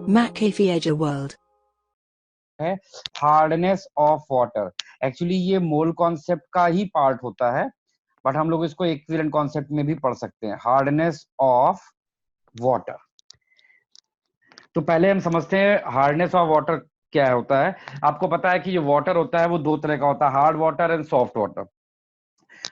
McAfee World है hardness of water. Actually ये mole concept का ही पार्ट होता है, बट हम लोग इसको इक्विवेलेंट कॉन्सेप्ट में भी पढ़ सकते हैं, हार्डनेस ऑफ वाटर। तो पहले हम समझते हैं हार्डनेस ऑफ वाटर क्या होता है। आपको पता है कि जो वाटर होता है वो दो तरह का होता है, hard water and soft water.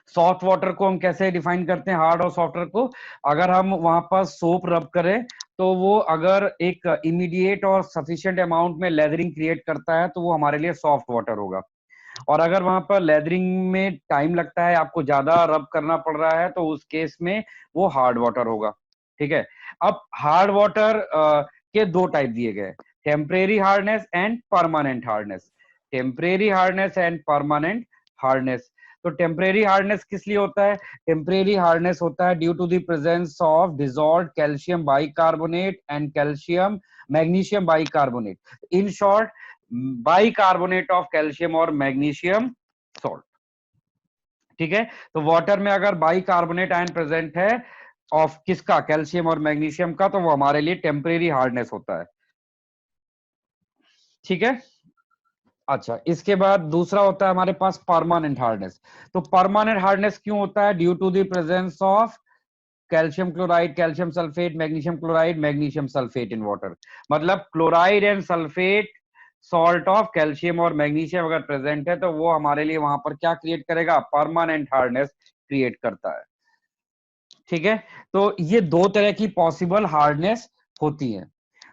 Soft water को हम कैसे डिफाइन करते हैं, हार्ड और सॉफ्ट वाटर को? अगर हम वहां पर सोप रब करें तो वो अगर एक इमीडिएट और सफिशिएंट अमाउंट में लेदरिंग क्रिएट करता है तो वो हमारे लिए सॉफ्ट वाटर होगा। और अगर वहां पर लेदरिंग में टाइम लगता है, आपको ज्यादा रब करना पड़ रहा है, तो उस केस में वो हार्ड वाटर होगा। ठीक है। अब हार्ड वाटर के दो टाइप दिए गए, temporary hardness and permanent hardness. Temporary hardness and permanent hardness. तो टेम्परेरी हार्डनेस किस लिए होता है? टेम्परेरी हार्डनेस होता है due to the presence of dissolved calcium bicarbonate and calcium magnesium bicarbonate. In short, bicarbonate of calcium और magnesium salt. ठीक है। तो वाटर में अगर बाइकार्बोनेट आयन प्रेजेंट है ऑफ किसका, कैल्शियम और मैग्नीशियम का, तो वो हमारे लिए टेम्परेरी हार्डनेस होता है। ठीक है। अच्छा, इसके बाद दूसरा होता है हमारे पास परमानेंट हार्डनेस। तो परमानेंट हार्डनेस क्यों होता है? Due to the presence of calcium chloride, calcium sulphate, magnesium sulphate in water. मतलब chloride and sulphate salt of calcium और मैग्नीशियम अगर प्रेजेंट है तो वो हमारे लिए वहां पर क्या क्रिएट करेगा? परमानेंट हार्डनेस क्रिएट करता है। ठीक है। तो ये दो तरह की पॉसिबल हार्डनेस होती है।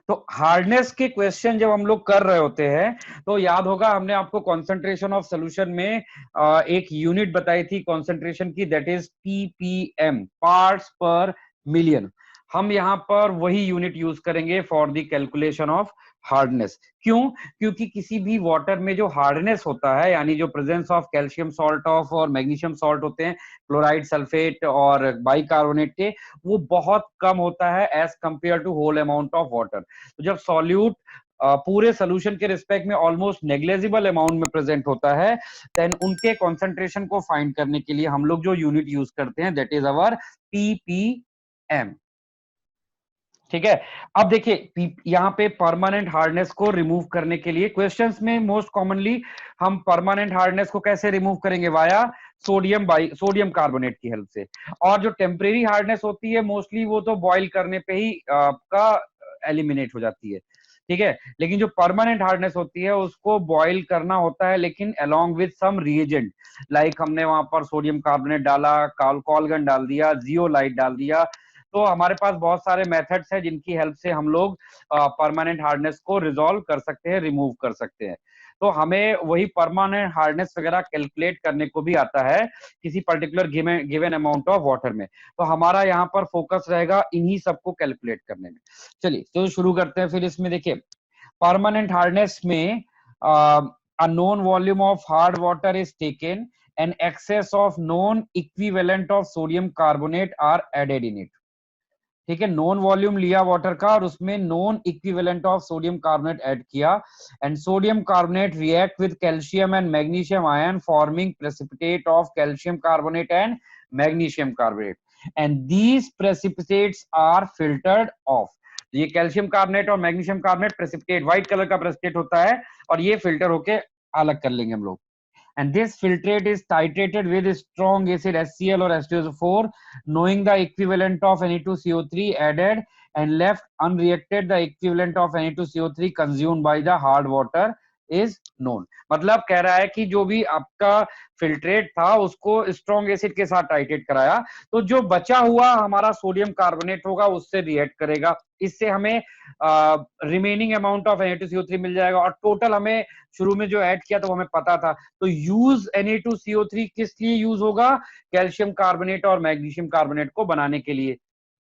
तो हार्डनेस के क्वेश्चन जब हम लोग कर रहे होते हैं तो याद होगा हमने आपको कंसंट्रेशन ऑफ सॉल्यूशन में एक यूनिट बताई थी कंसंट्रेशन की, दैट इज ppm, पार्ट्स पर मिलियन। हम यहां पर वही यूनिट यूज करेंगे for the calculation of hardness. क्यों? क्योंकि किसी भी वाटर में जो हार्डनेस होता है, यानी जो presence of calcium salt of और मैग्नीशियम सॉल्ट होते हैं, क्लोराइड, सल्फेट और बाइकार्बोनेट के, वो बहुत कम होता है as compare to whole amount of water. तो जब सॉल्यूट पूरे सोल्यूशन के रिस्पेक्ट में ऑलमोस्ट नेग्लेजिबल अमाउंट में प्रेजेंट होता है, देन उनके कॉन्सेंट्रेशन को फाइंड करने के लिए हम लोग जो यूनिट यूज करते हैं दैट इज अवर ppm। ठीक है। अब देखिए यहाँ पे परमानेंट हार्डनेस को रिमूव करने के लिए क्वेश्चंस में मोस्ट कॉमनली हम परमानेंट हार्डनेस को कैसे रिमूव करेंगे? वाया सोडियम कार्बोनेट की हेल्प से। और जो टेम्परेरी हार्डनेस होती है मोस्टली वो तो बॉईल करने पे ही आपका एलिमिनेट हो जाती है। ठीक है। लेकिन जो परमानेंट हार्डनेस होती है उसको बॉईल करना होता है, लेकिन along with some reagent, like हमने वहां पर सोडियम कार्बोनेट डाला, कॉलगन डाल दिया, जियोलाइट डाल दिया। तो हमारे पास बहुत सारे मेथड्स हैं जिनकी हेल्प से हम लोग परमानेंट हार्डनेस को रिजॉल्व कर सकते हैं, रिमूव कर सकते हैं। तो हमें वही परमानेंट हार्डनेस वगैरह कैलकुलेट करने को भी आता है किसी particular given amount of water में। तो हमारा यहाँ पर फोकस रहेगा इन्हीं सबको कैलकुलेट करने में। चलिए तो शुरू करते हैं फिर इसमें। देखिए परमानेंट हार्डनेस में a known volume of hard water is taken and excess of known equivalent of sodium carbonate are added in it। ठीक है। नॉन वॉल्यूम लिया वाटर का और उसमें known equivalent of sodium carbonate add किया, and sodium carbonate react with calcium and magnesium ion forming precipitate of calcium carbonate and magnesium carbonate, and these precipitates are filtered off. ये calcium carbonate और magnesium carbonate precipitate, white colour का precipitate होता है, और ये filter होके अलग कर लेंगे हम लोग। And this filtrate is titrated with strong acid HCl or H2SO4, knowing the equivalent of Na2CO3 added and left unreacted the equivalent of Na2CO3 consumed by the hard water is known। मतलब कह रहा है कि जो भी आपका filtrate था उसको स्ट्रॉन्ग एसिड के साथ टाइट्रेट कराया, तो जो बचा हुआ हमारा सोडियम कार्बोनेट होगा उससे रिएक्ट करेगा, इससे हमें रिमेनिंग अमाउंट ऑफ Na2CO3 मिल जाएगा। और टोटल हमें शुरू में जो ऐड किया तो हमें पता था। तो यूज Na2CO3 किस लिए यूज होगा? कैल्शियम कार्बोनेट और मैग्नीशियम कार्बोनेट को बनाने के लिए।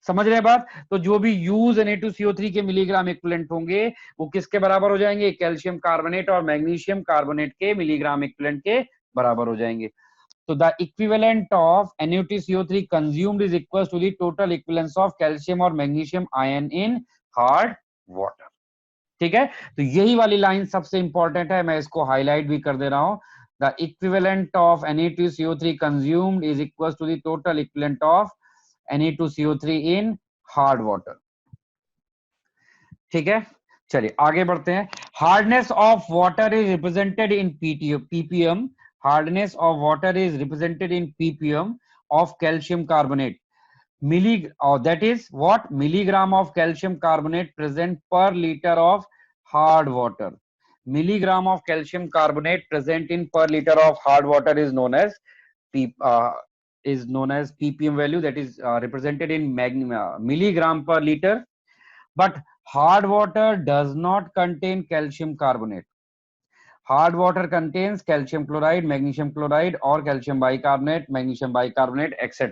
समझ रहे हैं बात? तो जो भी यूज Na2CO3 के मिलीग्राम इक्विवेलेंट होंगे वो किसके बराबर हो जाएंगे? कैल्शियम कार्बोनेट और मैग्नीशियम कार्बोनेट के मिलीग्राम इक्विवेलेंट के बराबर हो जाएंगे। So the equivalent of NaOH consumed is equal to the total equivalence of calcium और magnesium ion in hard water। ठीक है। तो यही वाली लाइन सबसे इंपॉर्टेंट है, मैं इसको हाईलाइट भी कर दे रहा हूं। The equivalent of Na2CO3 consumed is equal to the total equivalent of Na2CO3 in hard water। ठीक है। चलिए आगे बढ़ते हैं। Hardness of water is represented in PPM. Hardness of water is represented in PPM of calcium carbonate. milli that is what milligram of calcium carbonate present per liter of hard water. Milligram of calcium carbonate present in per liter of hard water is known as ppm value, that is represented in milligram per liter. But hard water does not contain calcium carbonate. Hard water contains calcium chloride, magnesium chloride और calcium bicarbonate, magnesium bicarbonate etc.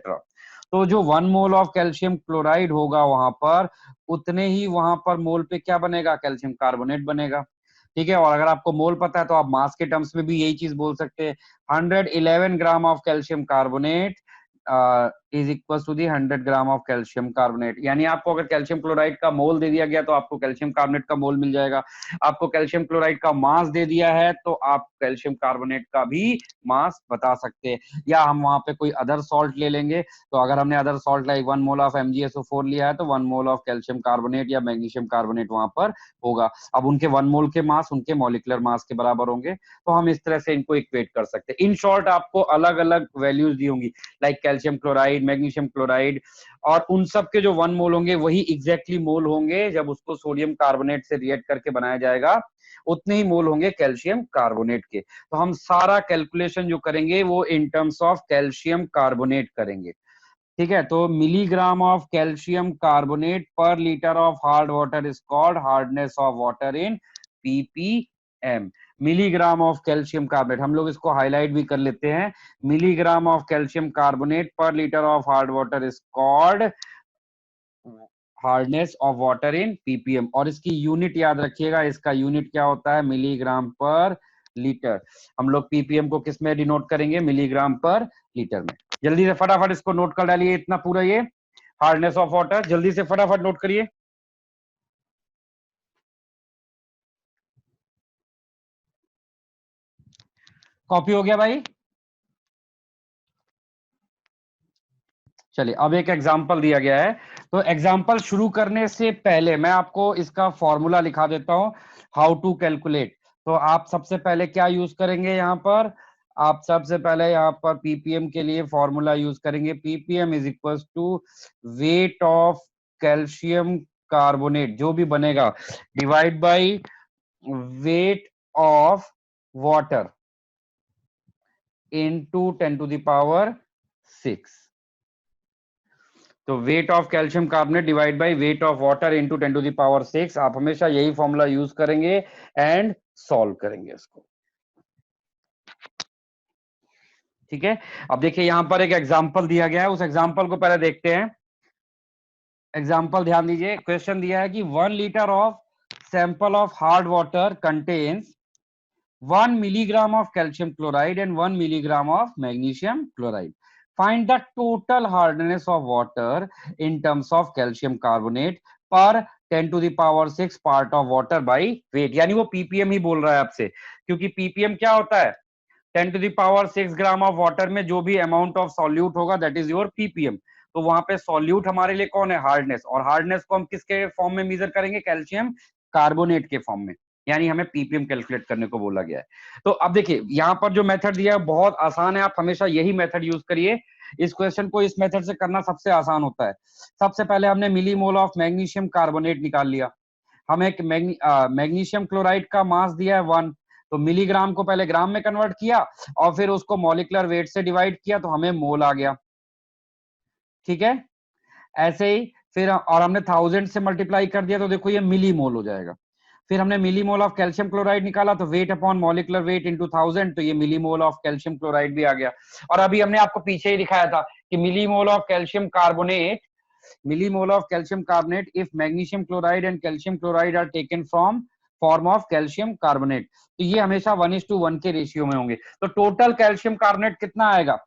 तो जो 1 मोल of calcium chloride होगा वहां पर, उतने ही वहां पर मोल पे क्या बनेगा, कैल्शियम कार्बोनेट बनेगा। ठीक है, और अगर आपको मोल पता है तो आप मास के टर्म्स में भी यही चीज बोल सकते हैं। 111 gram of calcium carbonate is equal to the 100 gram of calcium carbonate. यानी आपको अगर कैल्शियम क्लोराइड का मोल दे दिया गया तो आपको कैल्शियम कार्बोनेट का मोल मिल जाएगा। आपको कैल्शियम क्लोराइड का मास दे दिया है तो आप कैल्शियम कार्बोनेट का भी मास बता सकते हैं। या हम वहां पे कोई अदर सॉल्ट ले लेंगे, तो अगर हमने other salt like 1 mole of MgSO4 लिया है तो 1 मोल ऑफ कैल्शियम कार्बोनेट या मैग्नीशियम कार्बोनेट वहां पर होगा। अब उनके 1 मोल के मास उनके मॉलिक्यूलर मास के बराबर होंगे, तो हम इस तरह से इनको इक्वेट कर सकते हैं। इन शॉर्ट आपको अलग अलग वैल्यूज दी होंगी, like calcium chloride, magnesium chloride, और उन सब के जो 1 मोल होंगे वही एग्जैक्टली मोल होंगे जब उसको सोडियम कार्बोनेट से रिएक्ट करके बनाया जाएगा, उतने ही मोल होंगे कैल्शियम कार्बोनेट के। तो हम सारा कैलकुलेशन जो करेंगे वो in terms of calcium carbonate करेंगे। ठीक है, तो मिलीग्राम ऑफ कैल्शियम कार्बोनेट पर litre of hard water is called hardness of water in ppm। Milligram of calcium carbonate, हम लोग इसको हाईलाइट भी कर लेते हैं। मिलीग्राम ऑफ कैल्शियम कार्बोनेट पर litre of hard water is called hardness of water in ppm। और इसकी यूनिट याद रखिएगा, इसका यूनिट क्या होता है, मिलीग्राम पर लीटर। हम लोग ppm को किस में डिनोट करेंगे, मिलीग्राम पर लीटर में। जल्दी से फटाफट इसको नोट कर डालिए, इतना पूरा ये हार्डनेस ऑफ वाटर, जल्दी से फटाफट नोट करिए। कॉपी हो गया भाई? चलिए अब एक एग्जाम्पल दिया गया है, तो एग्जाम्पल शुरू करने से पहले मैं आपको इसका फॉर्मूला लिखा देता हूं, हाउ टू कैलकुलेट। तो आप सबसे पहले क्या यूज करेंगे यहाँ पर, आप सबसे पहले यहाँ पर पीपीएम के लिए फॉर्मूला यूज करेंगे। PPM is equal to weight of calcium carbonate जो भी बनेगा, divide by weight of water into 10 to the power 6। तो weight of calcium carbonate divide by weight of water into 10 to the power 6। आप हमेशा यही formula use करेंगे and solve करेंगे इसको। ठीक है, अब देखिए यहां पर एक एग्जांपल दिया गया है, उस एग्जांपल को पहले देखते हैं। एग्जांपल ध्यान दीजिए, क्वेश्चन दिया है कि 1 litre of sample of hard water contains 1 milligram of calcium chloride and 1 milligram of magnesium chloride. Find the total hardness of water in terms of calcium carbonate per 10 to the power 6 part of water by weight। यानी वो ppm ही बोल रहा है आपसे, क्योंकि ppm क्या होता है, 10 to the power 6 gram of water में जो भी अमाउंट ऑफ सॉल्यूट होगा दैट इज योर ppm। तो वहां पे सॉल्यूट हमारे लिए कौन है, हार्डनेस, और हार्डनेस को हम किसके फॉर्म में मेजर करेंगे, कैल्शियम कार्बोनेट के फॉर्म में। यानी हमें पीपीएम कैलकुलेट करने को बोला गया है। तो अब देखिए यहाँ पर जो मेथड दिया है बहुत आसान है, आप हमेशा यही मेथड यूज करिए। इस क्वेश्चन को इस मेथड से करना सबसे आसान होता है। सबसे पहले हमने मिलीमोल ऑफ मैग्नीशियम कार्बोनेट निकाल लिया। हमें मैग्नीशियम क्लोराइड का मास दिया है 1, तो मिलीग्राम को पहले ग्राम में कन्वर्ट किया और फिर उसको मॉलिक्यूलर वेट से डिवाइड किया तो हमें मोल आ गया। ठीक है, ऐसे ही फिर और हमने 1000 से मल्टीप्लाई कर दिया तो देखो ये मिली मोल हो जाएगा। फिर हमने मिलीमोल ऑफ कैल्शियम क्लोराइड निकाला तो weight upon molecular weight into 1000, तो ये मिलीमोल ऑफ कैल्शियम क्लोराइड भी आ गया। और अभी हमने आपको पीछे ही दिखाया था कि millimole of calcium carbonate, millimole of calcium carbonate if magnesium chloride and calcium chloride are taken from form of calcium carbonate, तो ये हमेशा 1:1 के रेशियो में होंगे। तो टोटल कैल्शियम कार्बोनेट कितना आएगा,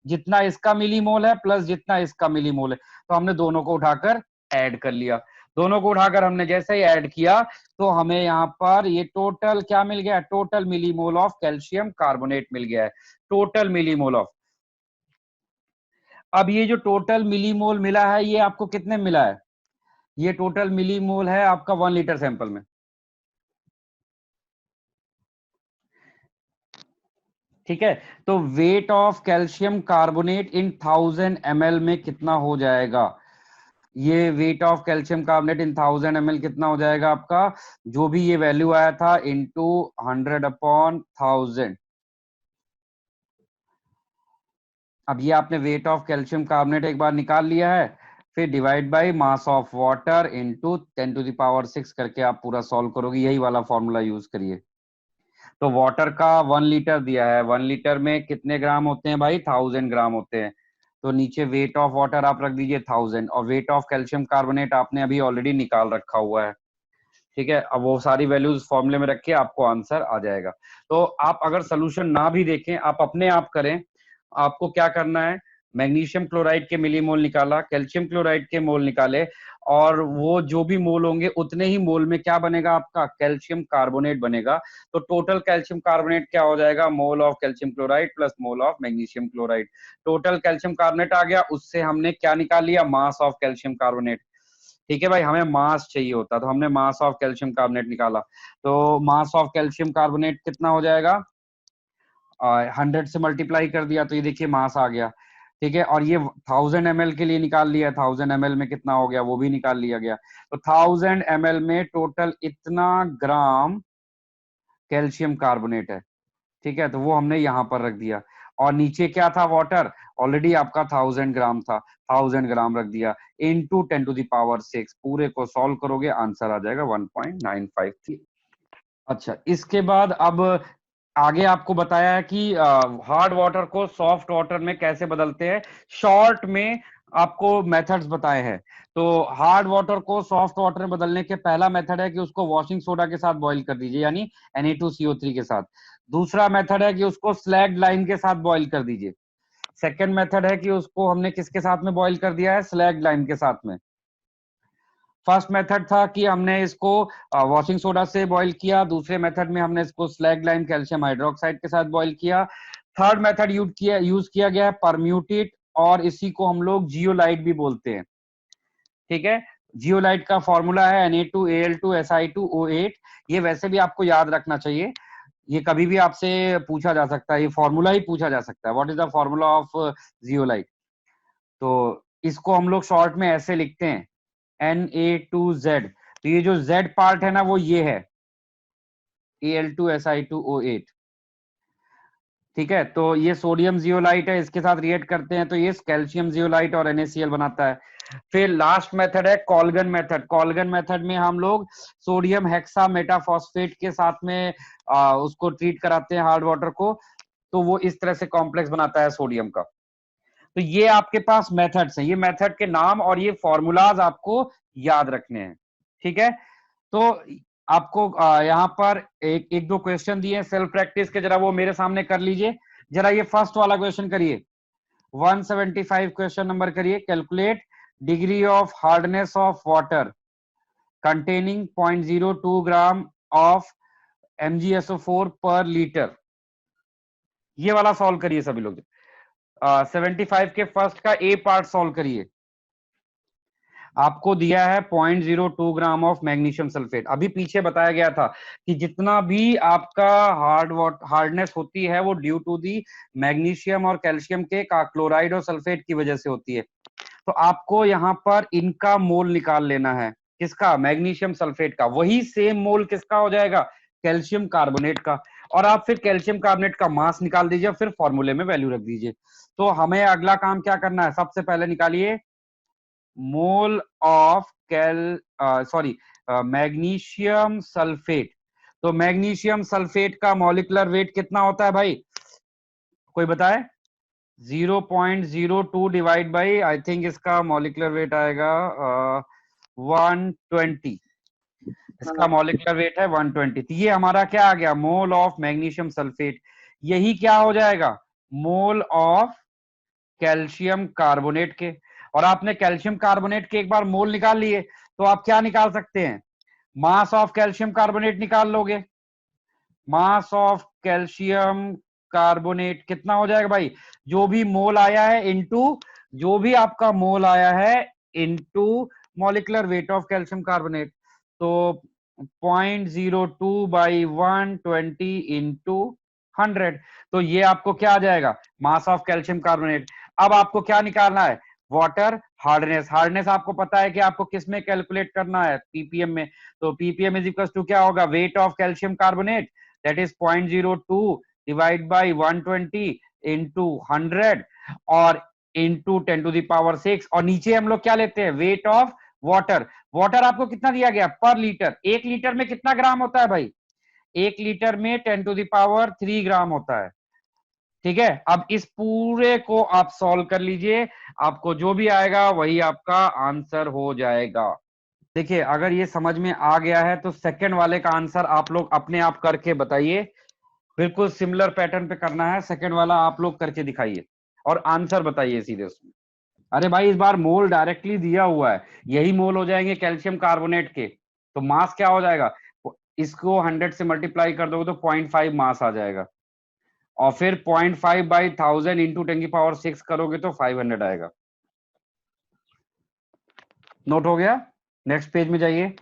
जितना इसका मिलीमोल है प्लस जितना इसका मिलीमोल है, तो हमने दोनों को उठाकर ऐड कर लिया। दोनों को उठाकर हमने जैसे ही ऐड किया तो हमें यहाँ पर ये टोटल क्या मिल गया, total millimole of calcium carbonate मिल गया है, टोटल मिलीमोल ऑफ। अब ये जो टोटल मिलीमोल मिला है ये आपको कितने मिला है, ये टोटल मिलीमोल है आपका 1 लीटर सैंपल में। ठीक है, तो weight of calcium carbonate in 1000 ml में कितना हो जाएगा? ये wait of calcium carbonate in 1000 ml कितना हो जाएगा आपका, जो भी ये वैल्यू आया था इंटू 100/1000। अब ये आपने वेट ऑफ कैल्शियम कार्बोनेट एक बार निकाल लिया है, फिर divide by mass of water into 10⁶ करके आप पूरा सॉल्व करोगे, यही वाला फॉर्मूला यूज करिए। तो वाटर का 1 लीटर दिया है, 1 लीटर में कितने ग्राम होते हैं भाई, 1000 ग्राम होते हैं। तो नीचे वेट ऑफ वाटर आप रख दीजिए 1000, और वेट ऑफ कैल्शियम कार्बोनेट आपने अभी ऑलरेडी निकाल रखा हुआ है। ठीक है, अब वो सारी वैल्यूज फॉर्मूले में रख के आपको आंसर आ जाएगा। तो आप अगर सोल्यूशन ना भी देखें, आप अपने आप करें। आपको क्या करना है, मैग्नीशियम क्लोराइड के मिलीमोल निकाला, कैल्शियम क्लोराइड के मोल निकाले, और वो जो भी मोल होंगे उतने ही मोल में क्या बनेगा आपका, कैल्शियम कार्बोनेट बनेगा। तो टोटल कैल्शियम कार्बोनेट क्या हो जाएगा, mole of calcium chloride plus mole of magnesium chloride. Total calcium carbonate आ गया, उससे हमने क्या निकाल लिया, मास ऑफ कैल्शियम कार्बोनेट। ठीक है भाई, हमें मास चाहिए होता, तो हमने मास ऑफ कैल्शियम कार्बोनेट निकाला। तो मास ऑफ कैल्शियम कार्बोनेट कितना हो जाएगा, 100 से मल्टीप्लाई कर दिया तो ये देखिए मास आ गया। ठीक है, और ये 1000 ml के लिए निकाल लिया, 1000 ml में कितना हो गया वो भी निकाल लिया गया। तो 1000 ml में टोटल इतना ग्राम कैल्शियम कार्बोनेट है। ठीक है, तो वो हमने यहाँ पर रख दिया, और नीचे क्या था, वाटर ऑलरेडी आपका 1000 ग्राम था, 1000 ग्राम रख दिया इंटू 10⁶। पूरे को सॉल्व करोगे आंसर आ जाएगा 1.95। अच्छा, इसके बाद अब आगे आपको बताया है कि हार्ड वाटर को सॉफ्ट वाटर में कैसे बदलते हैं, शॉर्ट में आपको मेथड्स बताए हैं। तो हार्ड वाटर को सॉफ्ट वाटर में बदलने के पहला मेथड है कि उसको वॉशिंग सोडा के साथ बॉईल कर दीजिए, यानी Na2CO3 के साथ। दूसरा मेथड है कि उसको स्लैग लाइम के साथ बॉईल कर दीजिए। सेकेंड मेथड है कि उसको हमने किसके साथ में बॉईल कर दिया है, स्लैग लाइम के साथ में। फर्स्ट मेथड था कि हमने इसको वॉशिंग सोडा से बॉईल किया, दूसरे मेथड में हमने इसको स्लैग लाइम कैल्शियम हाइड्रोक्साइड के साथ बॉईल किया। थर्ड मेथड यूज किया गया है परम्यूटेट, और इसी को हम लोग जियोलाइट भी बोलते हैं। ठीक है, जियोलाइट का फॉर्मूला है Na2Al2Si2O8। ये वैसे भी आपको याद रखना चाहिए, ये कभी भी आपसे पूछा जा सकता है, ये फॉर्मूला ही पूछा जा सकता है, what is the formula of zeolite. तो इसको हम लोग शॉर्ट में ऐसे लिखते हैं Na2Z। तो ये जो Z पार्ट है ना वो ये है Al2Si2O8। ठीक है, तो ये सोडियम जियोलाइट है, इसके साथ रिएक्ट करते हैं तो ये कैल्शियम जियोलाइट और NaCl बनाता है। फिर लास्ट मेथड है कॉल्गन मेथड। कॉल्गन मेथड में हम लोग सोडियम हेक्सा मेटाफॉस्फेट के साथ में उसको ट्रीट कराते हैं हार्ड वाटर को, तो वो इस तरह से कॉम्प्लेक्स बनाता है सोडियम का। तो ये आपके पास मेथड्स हैं, ये मेथड के नाम और ये फॉर्मूलाज आपको याद रखने हैं। ठीक है, तो आपको यहाँ पर एक दो क्वेश्चन दिए सेल्फ प्रैक्टिस के, जरा वो मेरे सामने कर लीजिए। जरा ये फर्स्ट वाला क्वेश्चन करिए, 175 क्वेश्चन नंबर करिए। Calculate degree of hardness of water containing 0.02 gram of MgSO4 पर लीटर। ये वाला सॉल्व करिए सभी लोग। 75 के फर्स्ट का ए पार्ट सॉल्व करिए। आपको दिया है 0.02 ग्राम ऑफ मैग्नीशियम सल्फेट। अभी पीछे बताया गया था कि जितना भी आपका हार्डनेस होती है वो ड्यू टू दी मैग्नीशियम और कैल्शियम के क्लोराइड और सल्फेट की वजह से होती है। तो आपको यहाँ पर इनका मोल निकाल लेना है, किसका, मैग्नीशियम सल्फेट का। वही सेम मोल किसका हो जाएगा, कैल्शियम कार्बोनेट का। और आप फिर कैल्शियम कार्बोनेट का मास निकाल दीजिए, फिर फॉर्मूले में वैल्यू रख दीजिए। तो हमें अगला काम क्या करना है, सबसे पहले निकालिए मोल ऑफ मैग्नीशियम सल्फेट। तो मैग्नीशियम सल्फेट का मॉलिक्यूलर वेट कितना होता है भाई, कोई बताए, 0.02 डिवाइड बाई, आई थिंक इसका मॉलिक्यूलर वेट आएगा 120। इसका मॉलिक्यूलर वेट है 120। तो ये हमारा क्या आ गया, मोल ऑफ मैग्नीशियम सल्फेट। यही क्या हो जाएगा, मोल ऑफ कैल्शियम कार्बोनेट के। और आपने कैल्शियम कार्बोनेट के एक बार मोल निकाल लिए, तो आप क्या निकाल सकते हैं, मास ऑफ कैल्शियम कार्बोनेट निकाल लोगे। मास ऑफ कैल्शियम कार्बोनेट कितना हो जाएगा भाई, जो भी मोल आया है इनटू जो भी आपका मोल आया है into molecular weight of calcium carbonate. तो 0.02 बाई 120 इंटू 100। तो ये आपको क्या आ जाएगा, मास ऑफ कैल्शियम कार्बोनेट। अब आपको क्या निकालना है, वाटर हार्डनेस। हार्डनेस आपको पता है कि आपको किस में कैलकुलेट करना है, पीपीएम में। तो पीपीएम इज इक्वल टू क्या होगा, wait of calcium carbonate, that is 0.02 divide by 120 into 100 और इंटू 10⁶। और नीचे हम लोग क्या लेते हैं, वेट ऑफ वाटर। वाटर आपको कितना दिया गया पर लीटर, 1 लीटर में कितना ग्राम होता है भाई, 1 लीटर में 10⁻³ ग्राम होता है। ठीक है, अब इस पूरे को आप सॉल्व कर लीजिए, आपको जो भी आएगा वही आपका आंसर हो जाएगा। देखिए अगर ये समझ में आ गया है तो सेकंड वाले का आंसर आप लोग अपने आप करके बताइए, बिल्कुल सिमिलर पैटर्न पे करना है। सेकंड वाला आप लोग करके दिखाइए और आंसर बताइए सीधे उसमें। अरे भाई इस बार मोल डायरेक्टली दिया हुआ है, यही मोल हो जाएंगे कैल्शियम कार्बोनेट के, तो मास क्या हो जाएगा, इसको 100 से मल्टीप्लाई कर दोगे तो 0.5 मास आ जाएगा, और फिर 0.5 बाई 1000 इंटू 10⁶ करोगे तो 500 आएगा। नोट हो गया, नेक्स्ट पेज में जाइए।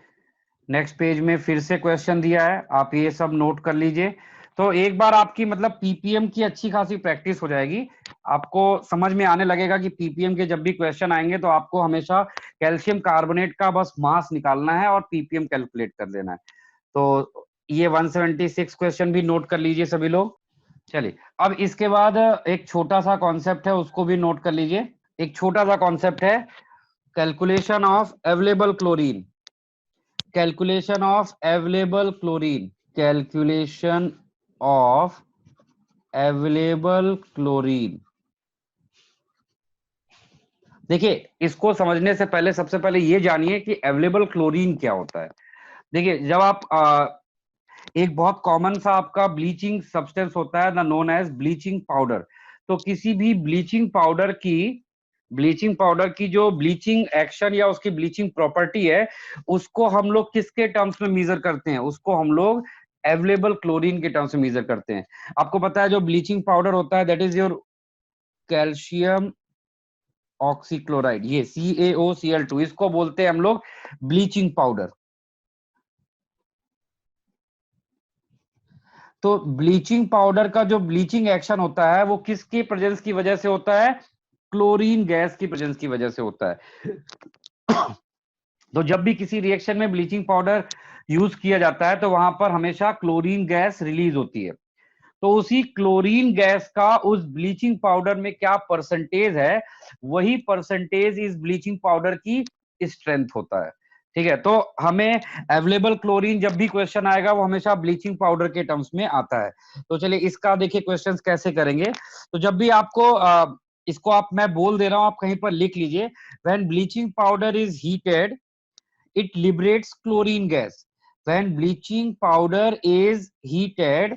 नेक्स्ट पेज में फिर से क्वेश्चन दिया है, आप ये सब नोट कर लीजिए। तो एक बार आपकी मतलब पीपीएम की अच्छी खासी प्रैक्टिस हो जाएगी, आपको समझ में आने लगेगा कि पीपीएम के जब भी क्वेश्चन आएंगे तो आपको हमेशा कैल्शियम कार्बोनेट का बस मास निकालना है और पीपीएम कैलकुलेट कर देना है। तो ये 176 क्वेश्चन भी नोट कर लीजिए सभी लोग। चलिए अब इसके बाद एक छोटा सा कॉन्सेप्ट है, उसको भी नोट कर लीजिए। एक छोटा सा कॉन्सेप्ट है, calculation of available chlorine. Calculation of available chlorine, calculation of available chlorine. देखिए इसको समझने से पहले सबसे पहले ये जानिए कि अवेलेबल क्लोरीन क्या होता है। देखिए जब आप एक बहुत कॉमन सा आपका ब्लीचिंग सब्सटेंस होता है the known as bleaching powder. तो किसी भी ब्लीचिंग पाउडर की जो ब्लीचिंग एक्शन या उसकी ब्लीचिंग प्रॉपर्टी है, उसको हम लोग किसके टर्म्स में मेजर करते हैं, उसको हम लोग अवेलेबल क्लोरीन के टर्म्स में मेजर करते हैं। आपको पता है जो ब्लीचिंग पाउडर होता है that is your calcium oxychloride, ये CaOCl2, इसको बोलते हैं हम लोग ब्लीचिंग पाउडर। तो ब्लीचिंग पाउडर का जो ब्लीचिंग एक्शन होता है वो किसकी प्रेजेंस की वजह से होता है, क्लोरीन गैस की प्रेजेंस की वजह से होता है। तो जब भी किसी रिएक्शन में ब्लीचिंग पाउडर यूज किया जाता है तो वहां पर हमेशा क्लोरीन गैस रिलीज होती है। तो उसी क्लोरीन गैस का उस ब्लीचिंग पाउडर में क्या परसेंटेज है, वही परसेंटेज इस ब्लीचिंग पाउडर की स्ट्रेंथ होता है। ठीक है, तो हमें अवेलेबल क्लोरीन जब भी क्वेश्चन आएगा वो हमेशा ब्लीचिंग पाउडर के टर्म्स में आता है। तो चलिए इसका देखिए क्वेश्चंस कैसे करेंगे। तो जब भी आपको इसको आप मैं बोल दे रहा हूं, आप कहीं पर लिख लीजिए। When bleaching powder is heated it liberates chlorine gas. When bleaching powder is heated,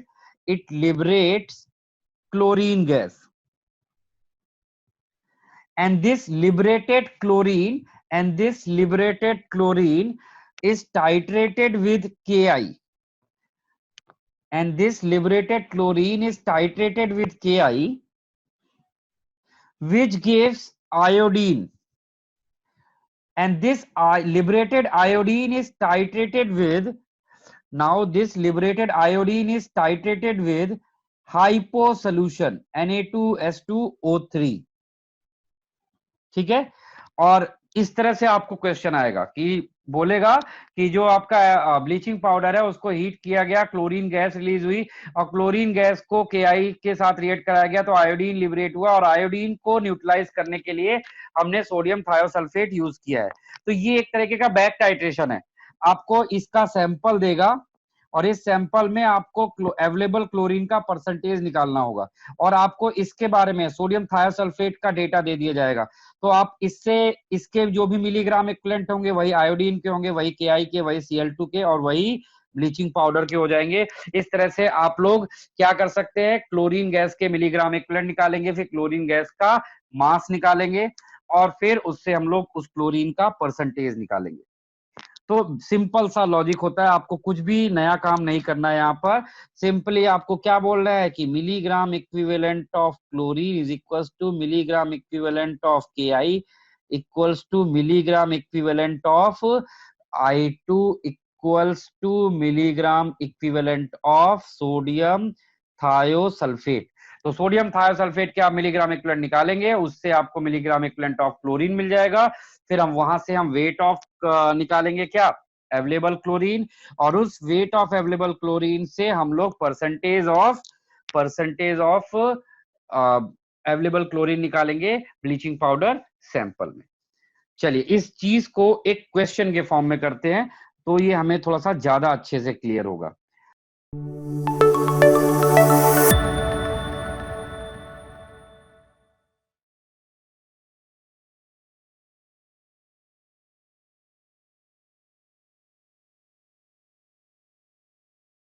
it liberates chlorine gas. And this liberated chlorine is titrated with Ki. And this liberated chlorine is titrated with Ki, which gives iodine. And this liberated iodine is titrated with, now this liberated iodine is titrated with hypo solution Na2S2O3। ठीक है, और इस तरह से आपको question आएगा कि बोलेगा कि जो आपका ब्लीचिंग पाउडर है उसको हीट किया गया, क्लोरीन गैस रिलीज हुई और क्लोरीन गैस को KI के साथ रिएक्ट कराया गया तो आयोडीन लिबरेट हुआ, और आयोडीन को न्यूट्रलाइज करने के लिए हमने सोडियम थायोसल्फेट यूज किया है। तो ये एक तरीके का बैक टाइट्रेशन है। आपको इसका सैंपल देगा और इस सैंपल में आपको अवेलेबल क्लोरीन का परसेंटेज निकालना होगा, और आपको इसके बारे में सोडियम थायोसल्फेट का डेटा दे दिया जाएगा। तो आप इससे इसके जो भी मिलीग्राम इक्विवेलेंट होंगे वही आयोडीन के होंगे, वही KI के, वही Cl2 के, और वही ब्लीचिंग पाउडर के हो जाएंगे। इस तरह से आप लोग क्या कर सकते हैं, क्लोरीन गैस के मिलीग्राम इक्विवेलेंट निकालेंगे, फिर क्लोरीन गैस का मास निकालेंगे, और फिर उससे हम लोग उस क्लोरीन का परसेंटेज निकालेंगे। तो सिंपल सा लॉजिक होता है, आपको कुछ भी नया काम नहीं करना है। यहाँ पर सिंपली आपको क्या बोल रहा है कि milligram equivalent of chlorine is equals to milligram equivalent of KI equals to milligram equivalent of I2 equals to milligram equivalent of sodium thiosulphate. तो सोडियम थायोसल्फेट के आप मिलीग्राम इक्विवेलेंट निकालेंगे, उससे आपको मिलीग्राम इक्विवेलेंट ऑफ क्लोरीन मिल जाएगा। फिर हम वहां से हम वेट ऑफ निकालेंगे, क्या, अवेलेबल क्लोरीन, और उस वेट ऑफ अवेलेबल क्लोरीन से हम लोग परसेंटेज ऑफ अवेलेबल क्लोरीन निकालेंगे ब्लीचिंग पाउडर सैंपल में। चलिए इस चीज को एक क्वेश्चन के फॉर्म में करते हैं, तो ये हमें थोड़ा सा ज्यादा अच्छे से क्लियर होगा।